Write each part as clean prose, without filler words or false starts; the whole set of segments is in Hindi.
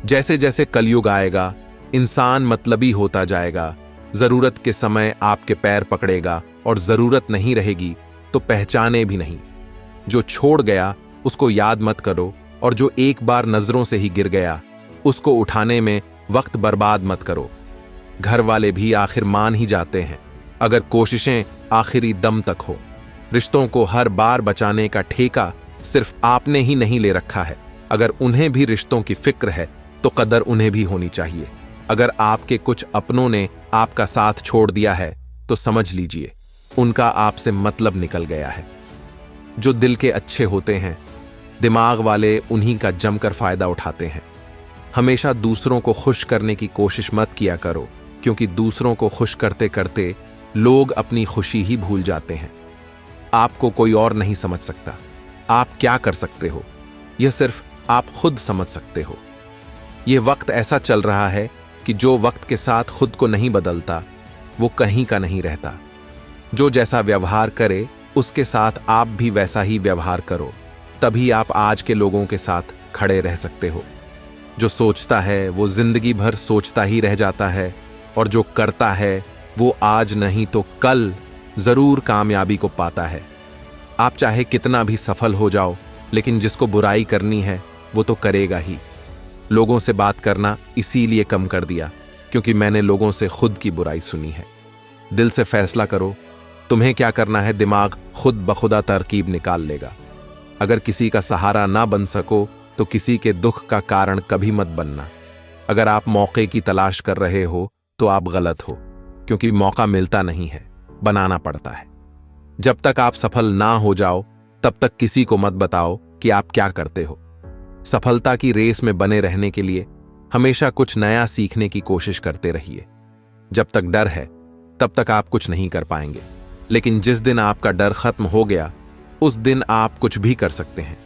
जैसे जैसे कलयुग आएगा, इंसान मतलबी होता जाएगा। जरूरत के समय आपके पैर पकड़ेगा और जरूरत नहीं रहेगी तो पहचाने भी नहीं। जो छोड़ गया उसको याद मत करो, और जो एक बार नजरों से ही गिर गया उसको उठाने में वक्त बर्बाद मत करो। घर वाले भी आखिर मान ही जाते हैं अगर कोशिशें आखिरी दम तक हो। रिश्तों को हर बार बचाने का ठेका सिर्फ आपने ही नहीं ले रखा है। अगर उन्हें भी रिश्तों की फिक्र है तो कदर उन्हें भी होनी चाहिए। अगर आपके कुछ अपनों ने आपका साथ छोड़ दिया है तो समझ लीजिए उनका आपसे मतलब निकल गया है। जो दिल के अच्छे होते हैं, दिमाग वाले उन्हीं का जमकर फायदा उठाते हैं। हमेशा दूसरों को खुश करने की कोशिश मत किया करो, क्योंकि दूसरों को खुश करते करते लोग अपनी खुशी ही भूल जाते हैं। आपको कोई और नहीं समझ सकता। आप क्या कर सकते हो यह सिर्फ आप खुद समझ सकते हो। यह वक्त ऐसा चल रहा है कि जो वक्त के साथ खुद को नहीं बदलता वो कहीं का नहीं रहता। जो जैसा व्यवहार करे उसके साथ आप भी वैसा ही व्यवहार करो, तभी आप आज के लोगों के साथ खड़े रह सकते हो। जो सोचता है वो जिंदगी भर सोचता ही रह जाता है, और जो करता है वो आज नहीं तो कल जरूर कामयाबी को पाता है। आप चाहे कितना भी सफल हो जाओ, लेकिन जिसको बुराई करनी है वो तो करेगा ही। लोगों से बात करना इसीलिए कम कर दिया क्योंकि मैंने लोगों से खुद की बुराई सुनी है। दिल से फैसला करो, तुम्हें क्या करना है दिमाग खुद बखुदा तरकीब निकाल लेगा। अगर किसी का सहारा ना बन सको तो किसी के दुख का कारण कभी मत बनना। अगर आप मौके की तलाश कर रहे हो तो आप गलत हो, क्योंकि मौका मिलता नहीं है, बनाना पड़ता है। जब तक आप सफल ना हो जाओ तब तक किसी को मत बताओ कि आप क्या करते हो। सफलता की रेस में बने रहने के लिए हमेशा कुछ नया सीखने की कोशिश करते रहिए। जब तक डर है तब तक आप कुछ नहीं कर पाएंगे, लेकिन जिस दिन आपका डर खत्म हो गया उस दिन आप कुछ भी कर सकते हैं।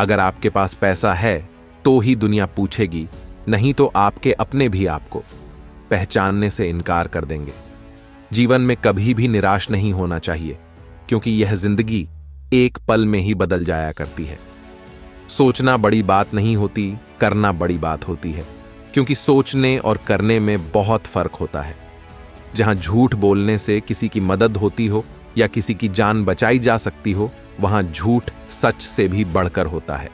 अगर आपके पास पैसा है तो ही दुनिया पूछेगी, नहीं तो आपके अपने भी आपको पहचानने से इनकार कर देंगे। जीवन में कभी भी निराश नहीं होना चाहिए, क्योंकि यह जिंदगी एक पल में ही बदल जाया करती है। सोचना बड़ी बात नहीं होती, करना बड़ी बात होती है, क्योंकि सोचने और करने में बहुत फर्क होता है। जहां झूठ बोलने से किसी की मदद होती हो या किसी की जान बचाई जा सकती हो, वहां झूठ सच से भी बढ़कर होता है।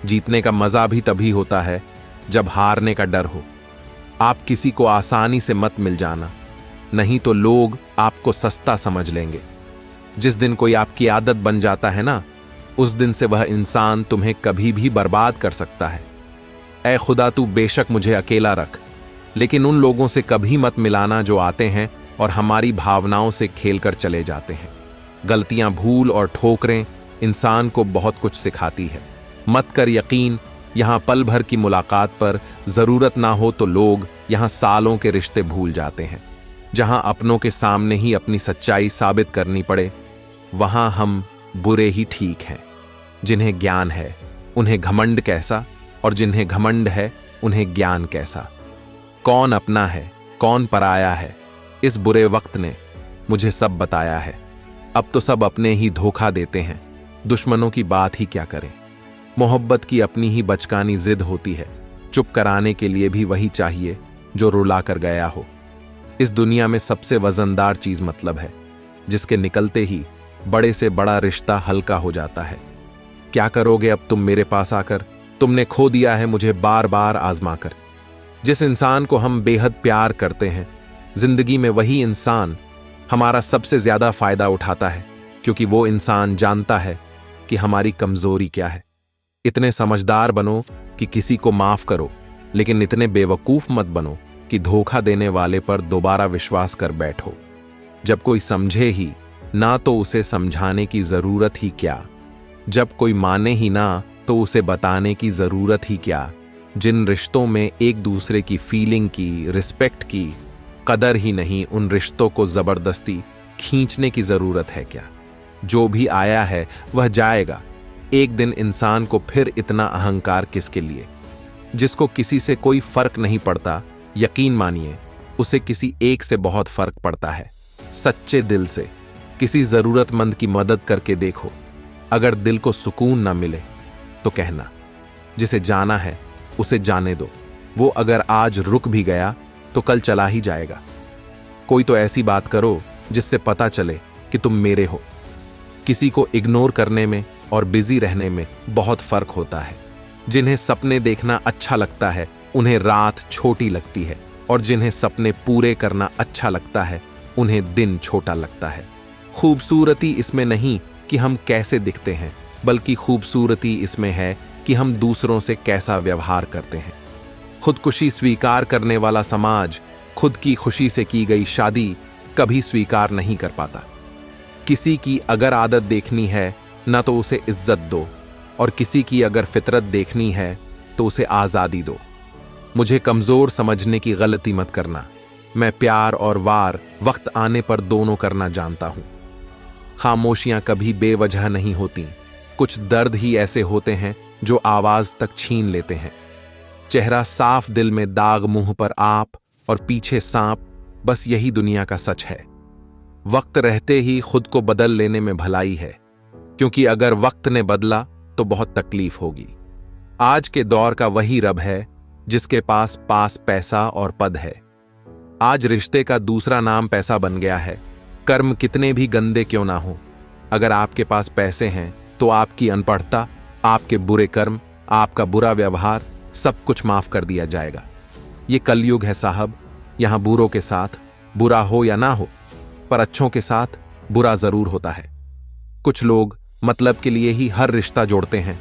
जीतने का मजा भी तभी होता है जब हारने का डर हो। आप किसी को आसानी से मत मिल जाना, नहीं तो लोग आपको सस्ता समझ लेंगे। जिस दिन कोई आपकी आदत बन जाता है ना, उस दिन से वह इंसान तुम्हें कभी भी बर्बाद कर सकता है। ऐ खुदा, तू बेशक मुझे अकेला रख, लेकिन उन लोगों से कभी मत मिलाना जो आते हैं और हमारी भावनाओं से खेलकर चले जाते हैं। गलतियां, भूल और ठोकरें इंसान को बहुत कुछ सिखाती है। मत कर यकीन, यहां पल भर की मुलाकात पर जरूरत ना हो तो लोग यहां सालों के रिश्ते भूल जाते हैं। जहां अपनों के सामने ही अपनी सच्चाई साबित करनी पड़े, वहां हम बुरे ही ठीक हैं। जिन्हें ज्ञान है उन्हें घमंड कैसा, और जिन्हें घमंड है उन्हें ज्ञान कैसा। कौन अपना है कौन पराया है, इस बुरे वक्त ने मुझे सब बताया है। अब तो सब अपने ही धोखा देते हैं, दुश्मनों की बात ही क्या करें। मोहब्बत की अपनी ही बचकानी जिद होती है, चुप कराने के लिए भी वही चाहिए जो रुला कर गया हो। इस दुनिया में सबसे वजनदार चीज मतलब है, जिसके निकलते ही बड़े से बड़ा रिश्ता हल्का हो जाता है। क्या करोगे अब तुम मेरे पास आकर, तुमने खो दिया है मुझे बार बार आजमा कर। जिस इंसान को हम बेहद प्यार करते हैं, जिंदगी में वही इंसान हमारा सबसे ज्यादा फायदा उठाता है, क्योंकि वो इंसान जानता है कि हमारी कमजोरी क्या है। इतने समझदार बनो कि किसी को माफ करो, लेकिन इतने बेवकूफ मत बनो कि धोखा देने वाले पर दोबारा विश्वास कर बैठो। जब कोई समझे ही ना तो उसे समझाने की जरूरत ही क्या, जब कोई माने ही ना तो उसे बताने की जरूरत ही क्या। जिन रिश्तों में एक दूसरे की फीलिंग की, रिस्पेक्ट की कदर ही नहीं, उन रिश्तों को जबरदस्ती खींचने की जरूरत है क्या। जो भी आया है वह जाएगा। एक दिन इंसान को फिर इतना अहंकार किसके लिए। जिसको किसी से कोई फर्क नहीं पड़ता, यकीन मानिए उसे किसी एक से बहुत फर्क पड़ता है। सच्चे दिल से किसी जरूरतमंद की मदद करके देखो। अगर दिल को सुकून ना मिले तो कहना, जिसे जाना है उसे जाने दो। वो अगर आज रुक भी गया तो कल चला ही जाएगा। कोई तो ऐसी बात करो जिससे पता चले कि तुम मेरे हो। किसी को इग्नोर करने में और बिजी रहने में बहुत फर्क होता है। जिन्हें सपने देखना अच्छा लगता है उन्हें रात छोटी लगती है, और जिन्हें सपने पूरे करना अच्छा लगता है उन्हें दिन छोटा लगता है। खूबसूरती इसमें नहीं कि हम कैसे दिखते हैं, बल्कि खूबसूरती इसमें है कि हम दूसरों से कैसा व्यवहार करते हैं। खुदकुशी स्वीकार करने वाला समाज खुद की खुशी से की गई शादी कभी स्वीकार नहीं कर पाता। किसी की अगर आदत देखनी है ना तो उसे इज्जत दो, और किसी की अगर फितरत देखनी है तो उसे आज़ादी दो। मुझे कमज़ोर समझने की गलती मत करना। मैं प्यार और वार वक्त आने पर दोनों करना जानता हूं। खामोशियां कभी बेवजह नहीं होती। कुछ दर्द ही ऐसे होते हैं जो आवाज तक छीन लेते हैं। चेहरा साफ, दिल में दाग, मुंह पर आप और पीछे सांप, बस यही दुनिया का सच है। वक्त रहते ही खुद को बदल लेने में भलाई है, क्योंकि अगर वक्त ने बदला तो बहुत तकलीफ होगी। आज के दौर का वही रब है जिसके पास पैसा और पद है। आज रिश्ते का दूसरा नाम पैसा बन गया है। कर्म कितने भी गंदे क्यों ना हो, अगर आपके पास पैसे हैं तो आपकी अनपढ़ता, आपके बुरे कर्म, आपका बुरा व्यवहार, सब कुछ माफ कर दिया जाएगा। ये कलयुग है साहब। यहां बुरों के साथ बुरा हो या ना हो, पर अच्छों के साथ बुरा जरूर होता है। कुछ लोग मतलब के लिए ही हर रिश्ता जोड़ते हैं,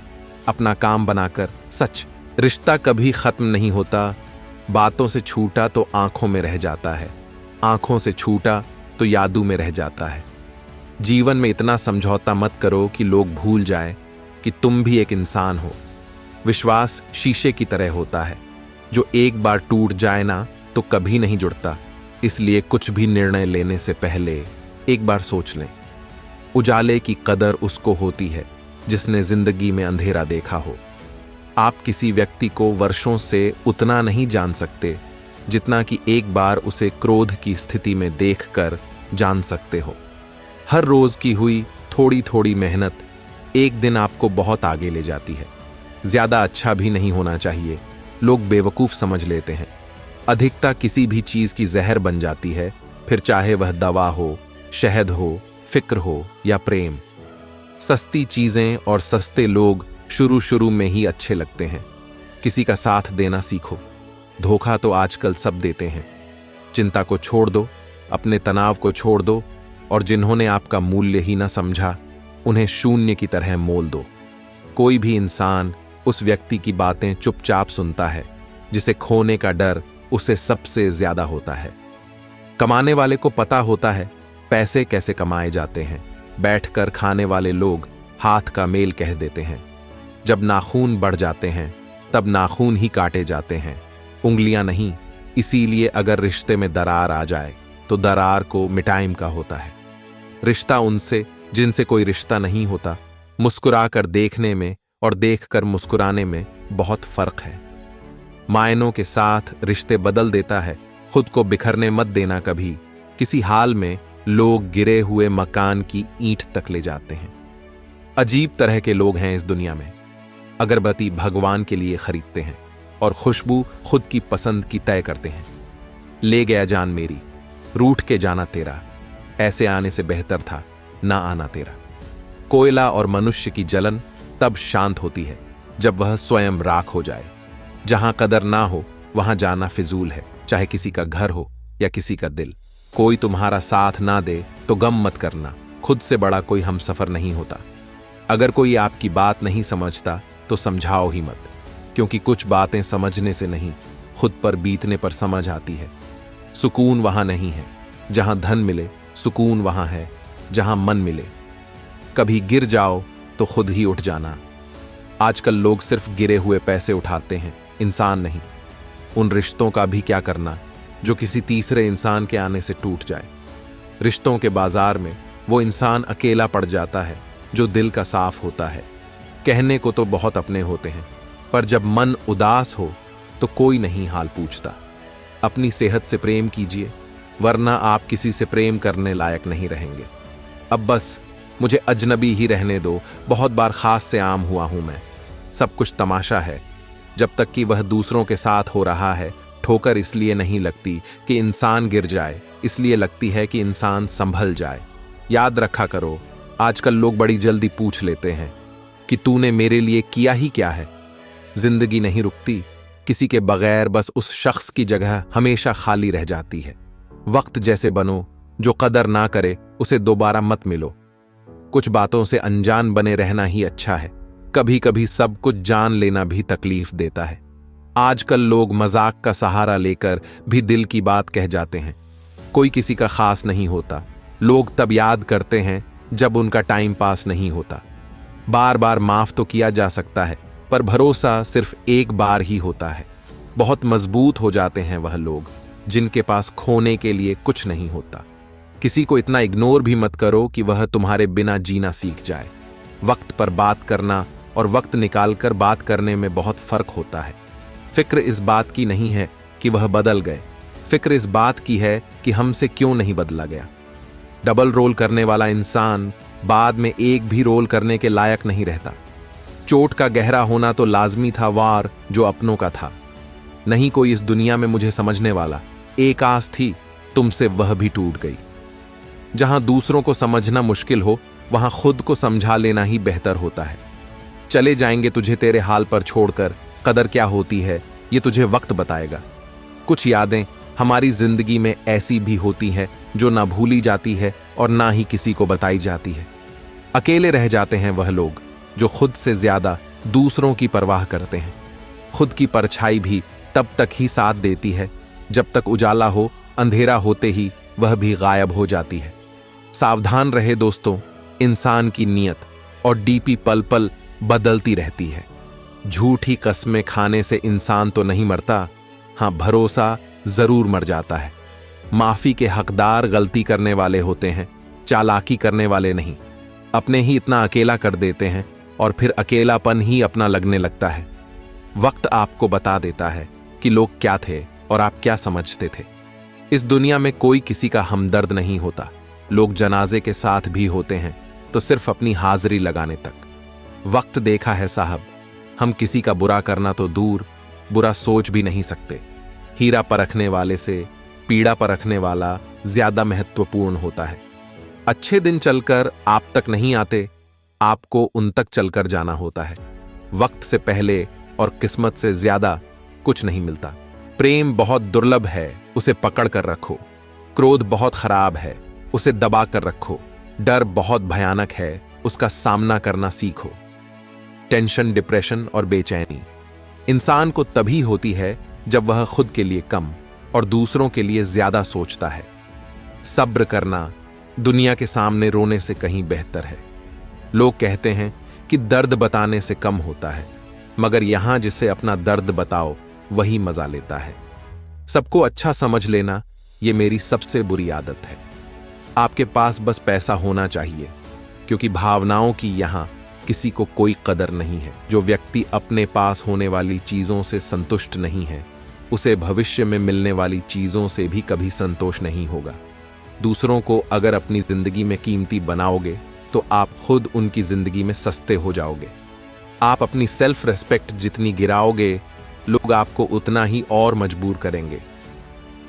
अपना काम बनाकर। सच, रिश्ता कभी खत्म नहीं होता। बातों से छूटा तो आंखों में रह जाता है, आंखों से छूटा तो यादों में रह जाता है। जीवन में इतना समझौता मत करो कि लोग भूल जाएं कि तुम भी एक इंसान हो। विश्वास शीशे की तरह होता है, जो एक बार टूट जाए ना तो कभी नहीं जुड़ता। इसलिए कुछ भी निर्णय लेने से पहले एक बार सोच लें। उजाले की कदर उसको होती है जिसने जिंदगी में अंधेरा देखा हो। आप किसी व्यक्ति को वर्षों से उतना नहीं जान सकते जितना कि एक बार उसे क्रोध की स्थिति में देखकर जान सकते हो। हर रोज की हुई थोड़ी थोड़ी मेहनत एक दिन आपको बहुत आगे ले जाती है। ज्यादा अच्छा भी नहीं होना चाहिए, लोग बेवकूफ समझ लेते हैं। अधिकता किसी भी चीज की जहर बन जाती है, फिर चाहे वह दवा हो, शहद हो, फिक्र हो या प्रेम। सस्ती चीजें और सस्ते लोग शुरू में ही अच्छे लगते हैं। किसी का साथ देना सीखो। धोखा तो आजकल सब देते हैं। चिंता को छोड़ दो, अपने तनाव को छोड़ दो, और जिन्होंने आपका मूल्य ही न समझा उन्हें शून्य की तरह मोल दो। कोई भी इंसान उस व्यक्ति की बातें चुपचाप सुनता है जिसे खोने का डर उसे सबसे ज्यादा होता है। कमाने वाले को पता होता है पैसे कैसे कमाए जाते हैं। बैठकर खाने वाले लोग हाथ का मेल कह देते हैं। जब नाखून बढ़ जाते हैं तब नाखून ही काटे जाते हैं, उंगलियां नहीं। इसीलिए अगर रिश्ते में दरार आ जाए तो दरार को मिटाइम का होता है। रिश्ता उनसे जिनसे कोई रिश्ता नहीं होता। मुस्कुरा कर देखने में और देखकर मुस्कुराने में बहुत फर्क है। मायनों के साथ रिश्ते बदल देता है। खुद को बिखरने मत देना कभी। किसी हाल में लोग गिरे हुए मकान की ईंट तक ले जाते हैं। अजीब तरह के लोग हैं इस दुनिया में। अगरबत्ती भगवान के लिए खरीदते हैं और खुशबू खुद की पसंद की तय करते हैं। ले गया जान मेरी, रूठ के जाना तेरा, ऐसे आने से बेहतर था ना आना तेरा। कोयला और मनुष्य की जलन तब शांत होती है जब वह स्वयं राख हो जाए। जहां कदर ना हो वहां जाना फिजूल है, चाहे किसी का घर हो या किसी का दिल। कोई तुम्हारा साथ ना दे तो गम मत करना, खुद से बड़ा कोई हमसफर नहीं होता। अगर कोई आपकी बात नहीं समझता तो समझाओ ही मत, क्योंकि कुछ बातें समझने से नहीं खुद पर बीतने पर समझ आती है। सुकून वहां नहीं है जहां धन मिले, सुकून वहां है जहां मन मिले। कभी गिर जाओ तो खुद ही उठ जाना। आजकल लोग सिर्फ गिरे हुए पैसे उठाते हैं, इंसान नहीं। उन रिश्तों का भी क्या करना जो किसी तीसरे इंसान के आने से टूट जाए। रिश्तों के बाजार में वो इंसान अकेला पड़ जाता है जो दिल का साफ होता है। कहने को तो बहुत अपने होते हैं, पर जब मन उदास हो तो कोई नहीं हाल पूछता। अपनी सेहत से प्रेम कीजिए, वरना आप किसी से प्रेम करने लायक नहीं रहेंगे। अब बस मुझे अजनबी ही रहने दो। बहुत बार खास से आम हुआ हूं मैं। सब कुछ तमाशा है, जब तक कि वह दूसरों के साथ हो रहा है, ठोकर इसलिए नहीं लगती कि इंसान गिर जाए, इसलिए लगती है कि इंसान संभल जाए। याद रखा करो, आजकल लोग बड़ी जल्दी पूछ लेते हैं कि तूने मेरे लिए किया ही क्या है। जिंदगी नहीं रुकती किसी के बगैर, बस उस शख्स की जगह हमेशा खाली रह जाती है। वक्त जैसे बनो, जो कदर ना करे उसे दोबारा मत मिलो। कुछ बातों से अनजान बने रहना ही अच्छा है। कभी कभी सब कुछ जान लेना भी तकलीफ देता है। आजकल लोग मजाक का सहारा लेकर भी दिल की बात कह जाते हैं। कोई किसी का खास नहीं होता। लोग तब याद करते हैं जब उनका टाइम पास नहीं होता। बार बार माफ तो किया जा सकता है, पर भरोसा सिर्फ एक बार ही होता है। बहुत मजबूत हो जाते हैं वह लोग जिनके पास खोने के लिए कुछ नहीं होता। किसी को इतना इग्नोर भी मत करो कि वह तुम्हारे बिना जीना सीख जाए। वक्त पर बात करना और वक्त निकालकर बात करने में बहुत फर्क होता है। फिक्र इस बात की नहीं है कि वह बदल गए, फिक्र इस बात की है कि हमसे क्यों नहीं बदला गया। डबल रोल करने वाला इंसान बाद में एक भी रोल करने के लायक नहीं रहता। चोट का गहरा होना तो लाजमी था वार जो अपनों का था। नहीं कोई इस दुनिया में मुझे समझने वाला। एक आस थी, तुमसे वह भी टूट गई। जहां दूसरों को समझना मुश्किल हो, वहां खुद को समझा लेना ही बेहतर होता है। चले जाएंगे तुझे तेरे हाल पर छोड़कर, कदर क्या होती है ये तुझे वक्त बताएगा। कुछ यादें हमारी जिंदगी में ऐसी भी होती है जो ना भूली जाती है और ना ही किसी को बताई जाती है। अकेले रह जाते हैं वह लोग जो खुद से ज्यादा दूसरों की परवाह करते हैं। खुद की परछाई भी तब तक ही साथ देती है जब तक उजाला हो, अंधेरा होते ही वह भी गायब हो जाती है। सावधान रहे दोस्तों, इंसान की नीयत और डीपी पल पल बदलती रहती है। झूठी कस्में खाने से इंसान तो नहीं मरता, हां भरोसा जरूर मर जाता है। माफी के हकदार गलती करने वाले होते हैं, चालाकी करने वाले नहीं। अपने ही इतना अकेला कर देते हैं और फिर अकेलापन ही अपना लगने लगता है। वक्त आपको बता देता है कि लोग क्या थे और आप क्या समझते थे। इस दुनिया में कोई किसी का हमदर्द नहीं होता। लोग जनाजे के साथ भी होते हैं तो सिर्फ अपनी हाजिरी लगाने तक। वक्त देखा है साहब, हम किसी का बुरा करना तो दूर, बुरा सोच भी नहीं सकते। हीरा परखने वाले से पीड़ा परखने वाला ज्यादा महत्वपूर्ण होता है। अच्छे दिन चलकर आप तक नहीं आते, आपको उन तक चलकर जाना होता है। वक्त से पहले और किस्मत से ज्यादा कुछ नहीं मिलता। प्रेम बहुत दुर्लभ है, उसे पकड़ कर रखो। क्रोध बहुत खराब है, उसे दबा कर रखो। डर बहुत भयानक है, उसका सामना करना सीखो। टेंशन, डिप्रेशन और बेचैनी इंसान को तभी होती है जब वह खुद के लिए कम और दूसरों के लिए ज्यादा सोचता है। सब्र करना दुनिया के सामने रोने से कहीं बेहतर है। लोग कहते हैं कि दर्द बताने से कम होता है, मगर यहां जिसे अपना दर्द बताओ वही मजा लेता है। सबको अच्छा समझ लेना ये मेरी सबसे बुरी आदत है। आपके पास बस पैसा होना चाहिए, क्योंकि भावनाओं की यहां किसी को कोई कदर नहीं है। जो व्यक्ति अपने पास होने वाली चीजों से संतुष्ट नहीं है, उसे भविष्य में मिलने वाली चीजों से भी कभी संतोष नहीं होगा। दूसरों को अगर अपनी जिंदगी में कीमती बनाओगे तो आप खुद उनकी जिंदगी में सस्ते हो जाओगे। आप अपनी सेल्फ रेस्पेक्ट जितनी गिराओगे, लोग आपको उतना ही और मजबूर करेंगे।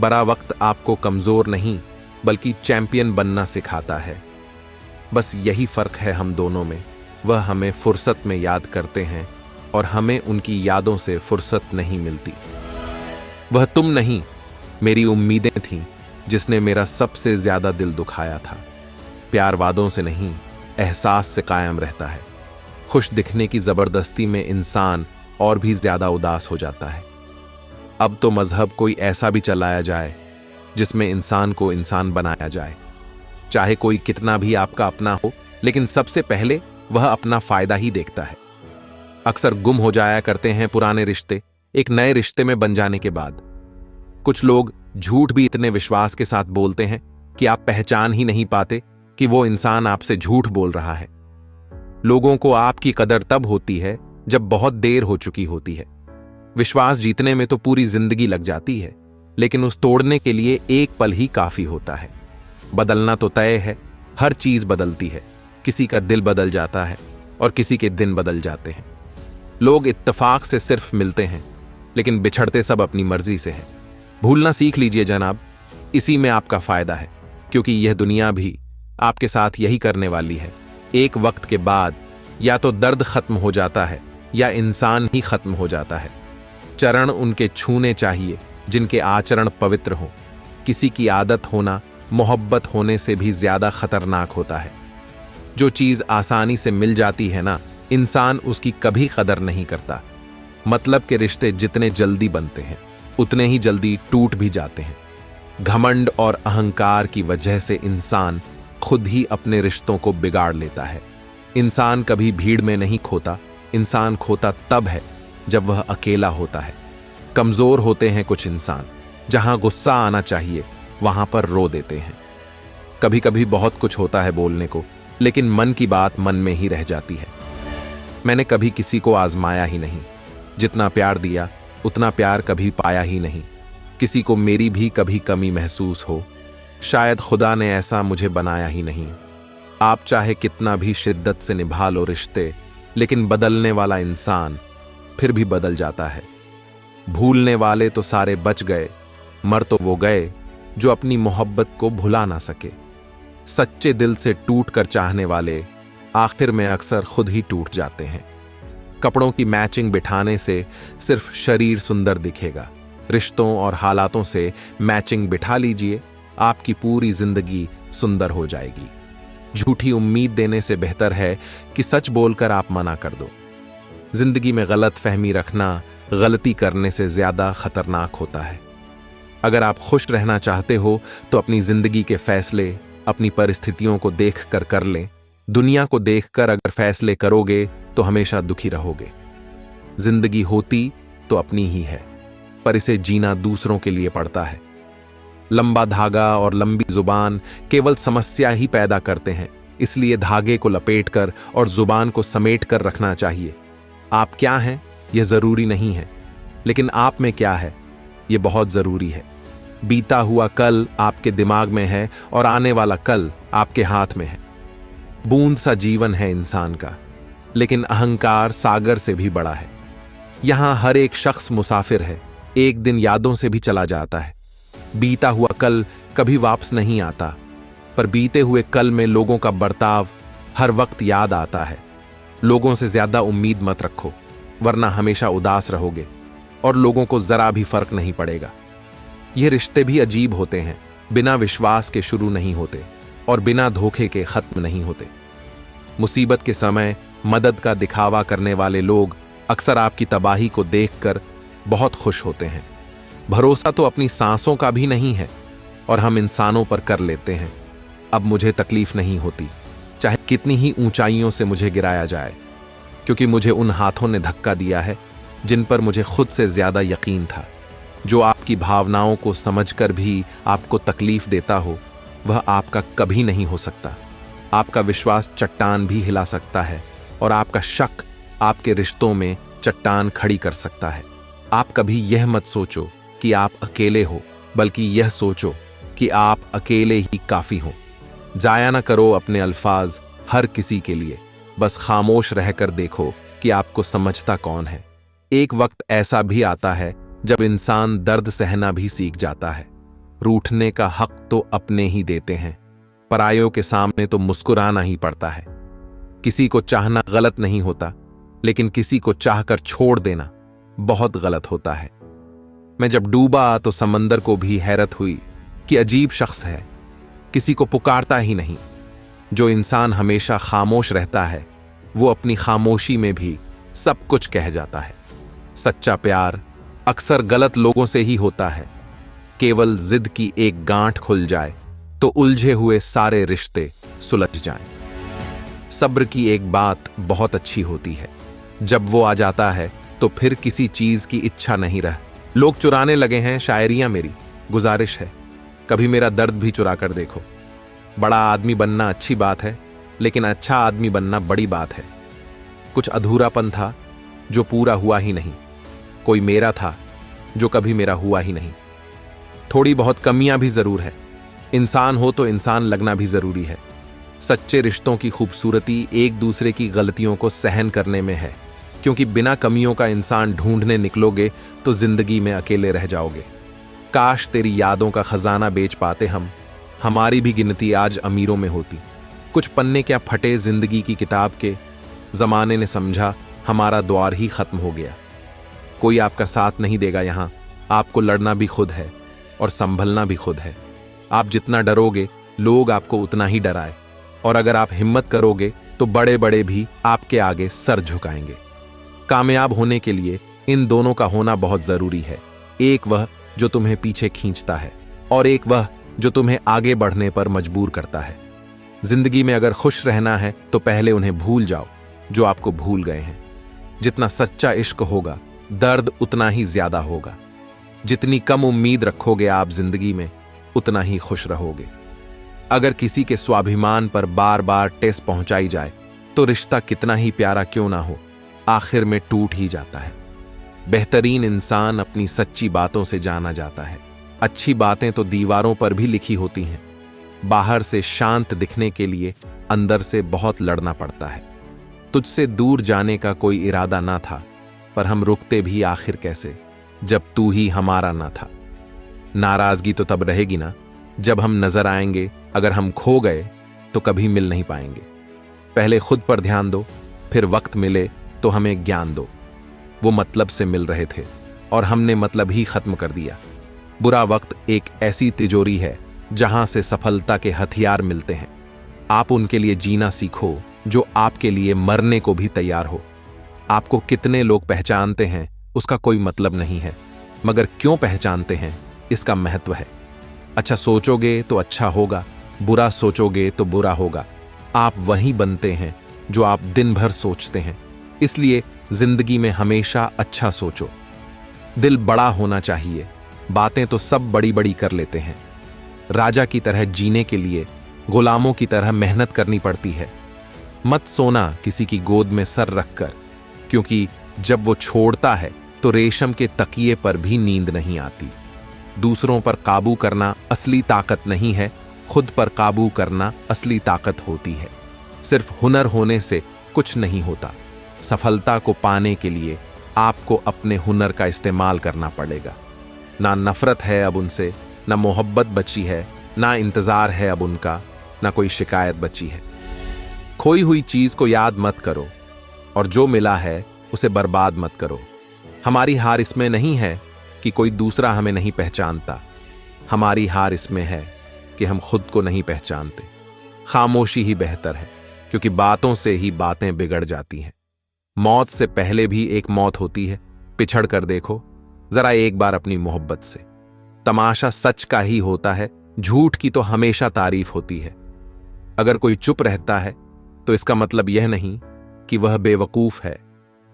बड़ा वक्त आपको कमजोर नहीं बल्कि चैंपियन बनना सिखाता है। बस यही फर्क है हम दोनों में। वह हमें फुर्सत में याद करते हैं और हमें उनकी यादों से फुर्सत नहीं मिलती। वह तुम नहीं, मेरी उम्मीदें थीं जिसने मेरा सबसे ज्यादा दिल दुखाया था। प्यार वादों से नहीं, एहसास से कायम रहता है। खुश दिखने की जबरदस्ती में इंसान और भी ज्यादा उदास हो जाता है। अब तो मजहब कोई ऐसा भी चलाया जाए जिसमें इंसान को इंसान बनाया जाए। चाहे कोई कितना भी आपका अपना हो, लेकिन सबसे पहले वह अपना फायदा ही देखता है। अक्सर गुम हो जाया करते हैं पुराने रिश्ते एक नए रिश्ते में बन जाने के बाद। कुछ लोग झूठ भी इतने विश्वास के साथ बोलते हैं कि आप पहचान ही नहीं पाते कि वो इंसान आपसे झूठ बोल रहा है। लोगों को आपकी कदर तब होती है जब बहुत देर हो चुकी होती है। विश्वास जीतने में तो पूरी जिंदगी लग जाती है, लेकिन उस तोड़ने के लिए एक पल ही काफी होता है। बदलना तो तय है, हर चीज बदलती है। किसी का दिल बदल जाता है और किसी के दिन बदल जाते हैं। लोग इत्तेफाक से सिर्फ मिलते हैं, लेकिन बिछड़ते सब अपनी मर्जी से हैं। भूलना सीख लीजिए जनाब, इसी में आपका फायदा है, क्योंकि यह दुनिया भी आपके साथ यही करने वाली है। एक वक्त के बाद या तो दर्द खत्म हो जाता है या इंसान ही खत्म हो जाता है। चरण उनके छूने चाहिए जिनके आचरण पवित्र हों। किसी की आदत होना मोहब्बत होने से भी ज्यादा खतरनाक होता है। जो चीज आसानी से मिल जाती है ना, इंसान उसकी कभी कदर नहीं करता। मतलब के रिश्ते जितने जल्दी बनते हैं उतने ही जल्दी टूट भी जाते हैं। घमंड और अहंकार की वजह से इंसान खुद ही अपने रिश्तों को बिगाड़ लेता है। इंसान कभी भीड़ में नहीं खोता, इंसान खोता तब है जब वह अकेला होता है। कमजोर होते हैं कुछ इंसान, जहां गुस्सा आना चाहिए वहां पर रो देते हैं। कभी कभी बहुत कुछ होता है बोलने को, लेकिन मन की बात मन में ही रह जाती है। मैंने कभी किसी को आजमाया ही नहीं, जितना प्यार दिया उतना प्यार कभी पाया ही नहीं। किसी को मेरी भी कभी कमी महसूस हो, शायद खुदा ने ऐसा मुझे बनाया ही नहीं। आप चाहे कितना भी शिद्दत से निभा लो रिश्ते, लेकिन बदलने वाला इंसान फिर भी बदल जाता है। भूलने वाले तो सारे बच गए, मर तो वो गए जो अपनी मोहब्बत को भुला ना सके। सच्चे दिल से टूट कर चाहने वाले आखिर में अक्सर खुद ही टूट जाते हैं। कपड़ों की मैचिंग बिठाने से सिर्फ शरीर सुंदर दिखेगा, रिश्तों और हालातों से मैचिंग बिठा लीजिए, आपकी पूरी जिंदगी सुंदर हो जाएगी। झूठी उम्मीद देने से बेहतर है कि सच बोलकर आप मना कर दो। जिंदगी में गलत फहमी रखना गलती करने से ज्यादा खतरनाक होता है। अगर आप खुश रहना चाहते हो तो अपनी जिंदगी के फैसले अपनी परिस्थितियों को देखकर कर लें। दुनिया को देखकर अगर फैसले करोगे तो हमेशा दुखी रहोगे। जिंदगी होती तो अपनी ही है, पर इसे जीना दूसरों के लिए पड़ता है। लंबा धागा और लंबी जुबान केवल समस्या ही पैदा करते हैं, इसलिए धागे को लपेटकर और जुबान को समेट कर रखना चाहिए। आप क्या हैं यह जरूरी नहीं है, लेकिन आप में क्या है यह बहुत जरूरी है। बीता हुआ कल आपके दिमाग में है और आने वाला कल आपके हाथ में है। बूंद सा जीवन है इंसान का, लेकिन अहंकार सागर से भी बड़ा है। यहां हर एक शख्स मुसाफिर है, एक दिन यादों से भी चला जाता है। बीता हुआ कल कभी वापस नहीं आता, पर बीते हुए कल में लोगों का बर्ताव हर वक्त याद आता है। लोगों से ज्यादा उम्मीद मत रखो, वरना हमेशा उदास रहोगे और लोगों को जरा भी फर्क नहीं पड़ेगा। ये रिश्ते भी अजीब होते हैं, बिना विश्वास के शुरू नहीं होते और बिना धोखे के खत्म नहीं होते। मुसीबत के समय मदद का दिखावा करने वाले लोग अक्सर आपकी तबाही को देखकर बहुत खुश होते हैं। भरोसा तो अपनी सांसों का भी नहीं है और हम इंसानों पर कर लेते हैं। अब मुझे तकलीफ नहीं होती, चाहे कितनी ही ऊंचाइयों से मुझे गिराया जाए, क्योंकि मुझे उन हाथों ने धक्का दिया है जिन पर मुझे खुद से ज्यादा यकीन था। जो आपकी भावनाओं को समझकर भी आपको तकलीफ देता हो, वह आपका कभी नहीं हो सकता। आपका विश्वास चट्टान भी हिला सकता है और आपका शक आपके रिश्तों में चट्टान खड़ी कर सकता है। आप कभी यह मत सोचो कि आप अकेले हो, बल्कि यह सोचो कि आप अकेले ही काफी हो। जाया ना करो अपने अल्फाज हर किसी के लिए, बस खामोश रहकर देखो कि आपको समझता कौन है। एक वक्त ऐसा भी आता है जब इंसान दर्द सहना भी सीख जाता है। रूठने का हक तो अपने ही देते हैं, परायों के सामने तो मुस्कुराना ही पड़ता है। किसी को चाहना गलत नहीं होता, लेकिन किसी को चाहकर छोड़ देना बहुत गलत होता है। मैं जब डूबा तो समंदर को भी हैरत हुई कि अजीब शख्स है, किसी को पुकारता ही नहीं। जो इंसान हमेशा खामोश रहता है वो अपनी खामोशी में भी सब कुछ कह जाता है। सच्चा प्यार अक्सर गलत लोगों से ही होता है। केवल जिद की एक गांठ खुल जाए तो उलझे हुए सारे रिश्ते सुलझ जाएं। सब्र की एक बात बहुत अच्छी होती है, जब वो आ जाता है तो फिर किसी चीज की इच्छा नहीं रह। लोग चुराने लगे हैं शायरियां, मेरी गुजारिश है कभी मेरा दर्द भी चुरा कर देखो। बड़ा आदमी बनना अच्छी बात है, लेकिन अच्छा आदमी बनना बड़ी बात है। कुछ अधूरापन था जो पूरा हुआ ही नहीं, कोई मेरा था जो कभी मेरा हुआ ही नहीं। थोड़ी बहुत कमियां भी जरूर है, इंसान हो तो इंसान लगना भी जरूरी है। सच्चे रिश्तों की खूबसूरती एक दूसरे की गलतियों को सहन करने में है। क्योंकि बिना कमियों का इंसान ढूंढने निकलोगे तो जिंदगी में अकेले रह जाओगे। काश तेरी यादों का खजाना बेच पाते हम, हमारी भी गिनती आज अमीरों में होती। कुछ पन्ने क्या फटे जिंदगी की किताब के, जमाने ने समझा हमारा द्वार ही खत्म हो गया। कोई आपका साथ नहीं देगा यहां, आपको लड़ना भी खुद है और संभलना भी खुद है। आप जितना डरोगे लोग आपको उतना ही डराए, और अगर आप हिम्मत करोगे तो बड़े बड़े भी आपके आगे सर झुकाएंगे। कामयाब होने के लिए इन दोनों का होना बहुत जरूरी है, एक वह जो तुम्हें पीछे खींचता है और एक वह जो तुम्हें आगे बढ़ने पर मजबूर करता है। जिंदगी में अगर खुश रहना है तो पहले उन्हें भूल जाओ जो आपको भूल गए हैं। जितना सच्चा इश्क होगा दर्द उतना ही ज्यादा होगा। जितनी कम उम्मीद रखोगे आप जिंदगी में उतना ही खुश रहोगे। अगर किसी के स्वाभिमान पर बार बार ठेस पहुंचाई जाए तो रिश्ता कितना ही प्यारा क्यों ना हो, आखिर में टूट ही जाता है। बेहतरीन इंसान अपनी सच्ची बातों से जाना जाता है। अच्छी बातें तो दीवारों पर भी लिखी होती हैं। बाहर से शांत दिखने के लिए अंदर से बहुत लड़ना पड़ता है। तुझसे दूर जाने का कोई इरादा ना था, पर हम रुकते भी आखिर कैसे जब तू ही हमारा ना था। नाराजगी तो तब रहेगी ना जब हम नजर आएंगे, अगर हम खो गए तो कभी मिल नहीं पाएंगे। पहले खुद पर ध्यान दो, फिर वक्त मिले तो हमें ज्ञान दो। वो मतलब से मिल रहे थे और हमने मतलब ही खत्म कर दिया। बुरा वक्त एक ऐसी तिजोरी है जहां से सफलता के हथियार मिलते हैं। आप उनके लिए जीना सीखो जो आपके लिए मरने को भी तैयार हो। आपको कितने लोग पहचानते हैं उसका कोई मतलब नहीं है, मगर क्यों पहचानते हैं इसका महत्व है। अच्छा सोचोगे तो अच्छा होगा, बुरा सोचोगे तो बुरा होगा। आप वही बनते हैं जो आप दिन भर सोचते हैं। इसलिए जिंदगी में हमेशा अच्छा सोचो। दिल बड़ा होना चाहिए। बातें तो सब बड़ी बड़ी कर लेते हैं। राजा की तरह जीने के लिए गुलामों की तरह मेहनत करनी पड़ती है। मत सोना किसी की गोद में सर रखकर, क्योंकि जब वो छोड़ता है तो रेशम के तकिए पर भी नींद नहीं आती। दूसरों पर काबू करना असली ताकत नहीं है, खुद पर काबू करना असली ताकत होती है। सिर्फ हुनर होने से कुछ नहीं होता। सफलता को पाने के लिए आपको अपने हुनर का इस्तेमाल करना पड़ेगा। ना नफरत है अब उनसे, ना मोहब्बत बची है, ना इंतजार है अब उनका, ना कोई शिकायत बची है। खोई हुई चीज को याद मत करो और जो मिला है उसे बर्बाद मत करो। हमारी हार इसमें नहीं है कि कोई दूसरा हमें नहीं पहचानता, हमारी हार इसमें है कि हम खुद को नहीं पहचानते। खामोशी ही बेहतर है, क्योंकि बातों से ही बातें बिगड़ जाती हैं। मौत से पहले भी एक मौत होती है, पिछड़ कर देखो जरा एक बार अपनी मोहब्बत से। तमाशा सच का ही होता है, झूठ की तो हमेशा तारीफ होती है। अगर कोई चुप रहता है तो इसका मतलब यह नहीं कि वह बेवकूफ है,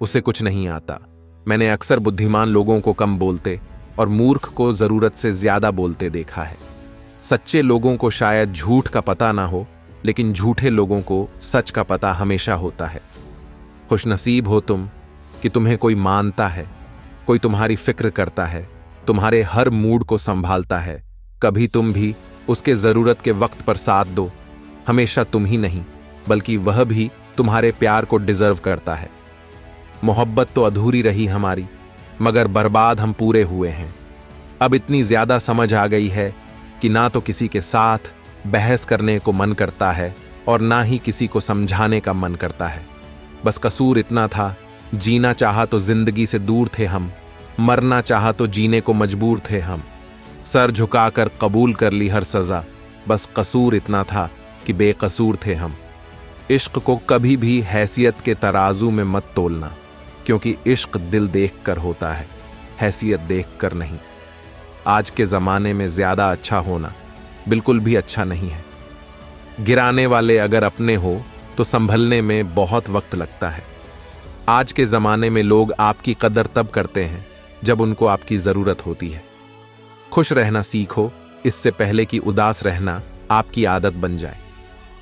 उसे कुछ नहीं आता। मैंने अक्सर बुद्धिमान लोगों को कम बोलते और मूर्ख को जरूरत से ज्यादा बोलते देखा है। सच्चे लोगों को शायद झूठ का पता ना हो, लेकिन झूठे लोगों को सच का पता हमेशा होता है। खुशनसीब हो तुम कि तुम्हें कोई मानता है, कोई तुम्हारी फिक्र करता है, तुम्हारे हर मूड को संभालता है। कभी तुम भी उसके जरूरत के वक्त पर साथ दो। हमेशा तुम ही नहीं बल्कि वह भी तुम्हारे प्यार को डिजर्व करता है। मोहब्बत तो अधूरी रही हमारी, मगर बर्बाद हम पूरे हुए हैं। अब इतनी ज्यादा समझ आ गई है कि ना तो किसी के साथ बहस करने को मन करता है और ना ही किसी को समझाने का मन करता है। बस कसूर इतना था, जीना चाहा तो जिंदगी से दूर थे हम, मरना चाहा तो जीने को मजबूर थे हम। सर झुकाकर कबूल कर ली हर सजा, बस कसूर इतना था कि बेकसूर थे हम। इश्क को कभी भी हैसियत के तराजू में मत तोलना, क्योंकि इश्क दिल देखकर होता है, हैसियत देखकर नहीं। आज के जमाने में ज्यादा अच्छा होना बिल्कुल भी अच्छा नहीं है। गिराने वाले अगर अपने हो तो संभलने में बहुत वक्त लगता है। आज के जमाने में लोग आपकी कदर तब करते हैं जब उनको आपकी जरूरत होती है। खुश रहना सीखो, इससे पहले कि उदास रहना आपकी आदत बन जाए।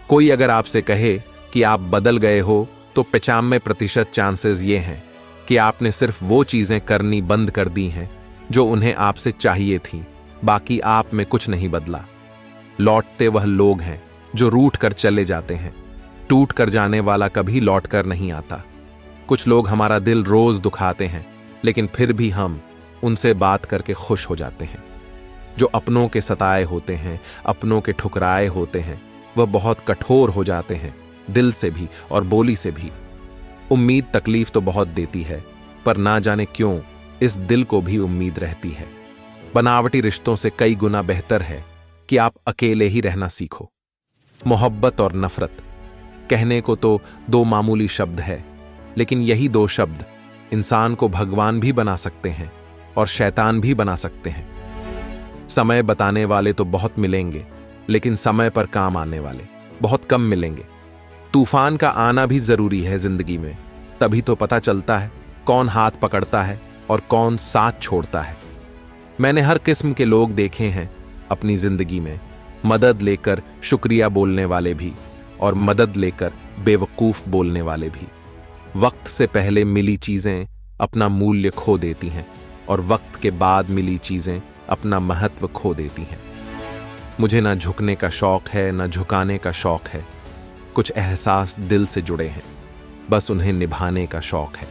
कोई अगर आपसे कहे कि आप बदल गए हो तो 95% चांसेस ये हैं कि आपने सिर्फ वो चीजें करनी बंद कर दी हैं जो उन्हें आपसे चाहिए थी, बाकी आप में कुछ नहीं बदला। लौटते वह लोग हैं जो रूठ कर चले जाते हैं, टूट कर जाने वाला कभी लौट कर नहीं आता। कुछ लोग हमारा दिल रोज दुखाते हैं, लेकिन फिर भी हम उनसे बात करके खुश हो जाते हैं। जो अपनों के सताए होते हैं, अपनों के ठुकराए होते हैं, वह बहुत कठोर हो जाते हैं, दिल से भी और बोली से भी। उम्मीद तकलीफ तो बहुत देती है, पर ना जाने क्यों इस दिल को भी उम्मीद रहती है। बनावटी रिश्तों से कई गुना बेहतर है कि आप अकेले ही रहना सीखो। मोहब्बत और नफरत कहने को तो दो मामूली शब्द है, लेकिन यही दो शब्द इंसान को भगवान भी बना सकते हैं और शैतान भी बना सकते हैं। समय बताने वाले तो बहुत मिलेंगे, लेकिन समय पर काम आने वाले बहुत कम मिलेंगे। तूफान का आना भी जरूरी है जिंदगी में, तभी तो पता चलता है कौन हाथ पकड़ता है और कौन साथ छोड़ता है। मैंने हर किस्म के लोग देखे हैं अपनी जिंदगी में, मदद लेकर शुक्रिया बोलने वाले भी और मदद लेकर बेवकूफ बोलने वाले भी। वक्त से पहले मिली चीजें अपना मूल्य खो देती हैं और वक्त के बाद मिली चीजें अपना महत्व खो देती हैं। मुझे ना झुकने का शौक है, ना झुकाने का शौक है। कुछ एहसास दिल से जुड़े हैं, बस उन्हें निभाने का शौक है।